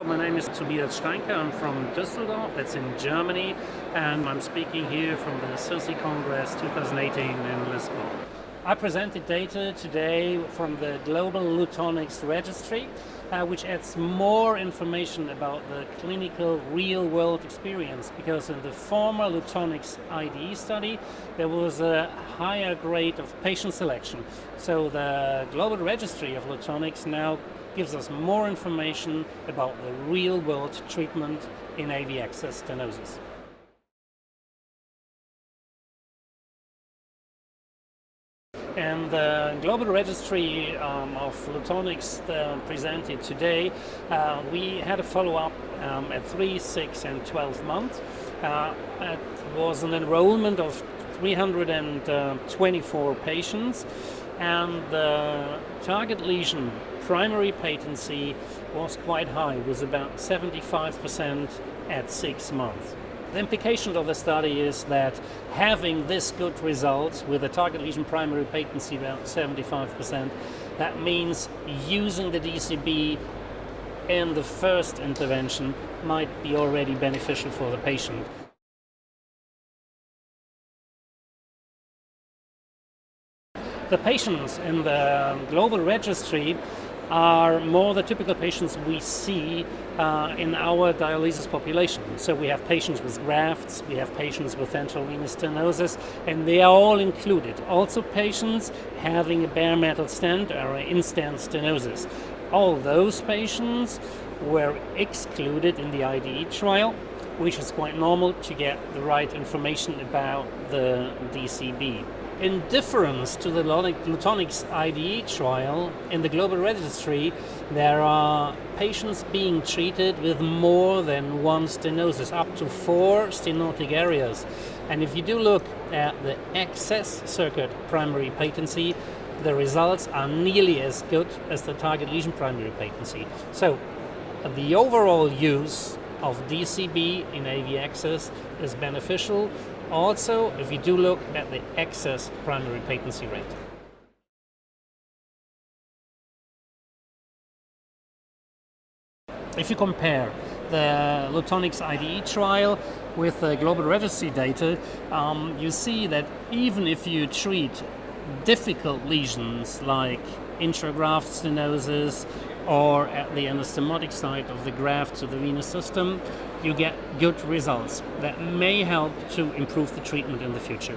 My name is Tobias Steinke. I'm from Dusseldorf, that's in Germany, and I'm speaking here from the CIRSE Congress 2018 in Lisbon. I presented data today from the Global Lutonix Registry, which adds more information about the clinical real-world experience, because in the former Lutonix IDE study there was a higher grade of patient selection. So the Global Registry of Lutonix now gives us more information about the real-world treatment in AV access stenosis. And the Global Registry of Lutonix presented today, we had a follow-up at 3, 6 and 12 months. It was an enrollment of 324 patients, and the target lesion primary patency was quite high, it was about 75% at 6 months. The implication of the study is that having this good result with a target lesion primary patency about 75%, that means using the DCB in the first intervention might be already beneficial for the patient. The patients in the Global Registry are more the typical patients we see in our dialysis population. So we have patients with grafts, we have patients with central venous stenosis, and they are all included. Also patients having a bare metal stent or an in-stent stenosis. All those patients were excluded in the IDE trial, which is quite normal to get the right information about the DCB. In difference to the Lutonix IDE trial, in the Global Registry there are patients being treated with more than one stenosis, up to 4 stenotic areas. And if you do look at the access circuit primary patency, the results are nearly as good as the target lesion primary patency. So the overall use of DCB in AV access is beneficial. Also, if you do look at the access primary patency rate. If you compare the Lutonix IDE trial with the Global Registry data, you see that even if you treat difficult lesions like intragraft stenosis or at the anastomotic site of the graft to the venous system, you get good results that may help to improve the treatment in the future.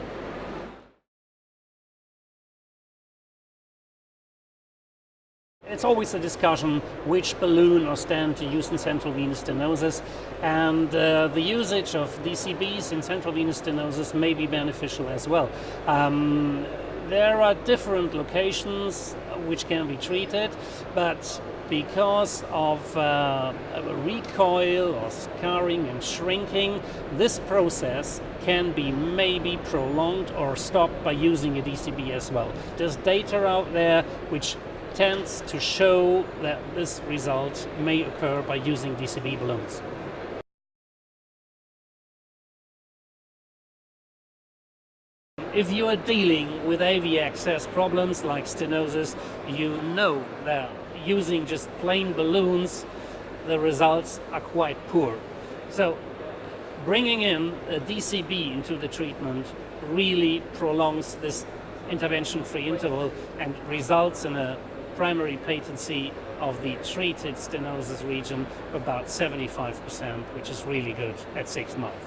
It's always a discussion which balloon or stent to use in central venous stenosis, and the usage of DCBs in central venous stenosis may be beneficial as well. There are different locations which can be treated, but because of recoil or scarring and shrinking, this process can be maybe prolonged or stopped by using a DCB as well. There's data out there which tends to show that this result may occur by using DCB balloons. If you are dealing with AV access problems like stenosis, you know that using just plain balloons, the results are quite poor. So bringing in a DCB into the treatment really prolongs this intervention-free interval and results in a primary patency of the treated stenosis region about 75%, which is really good at 6 months.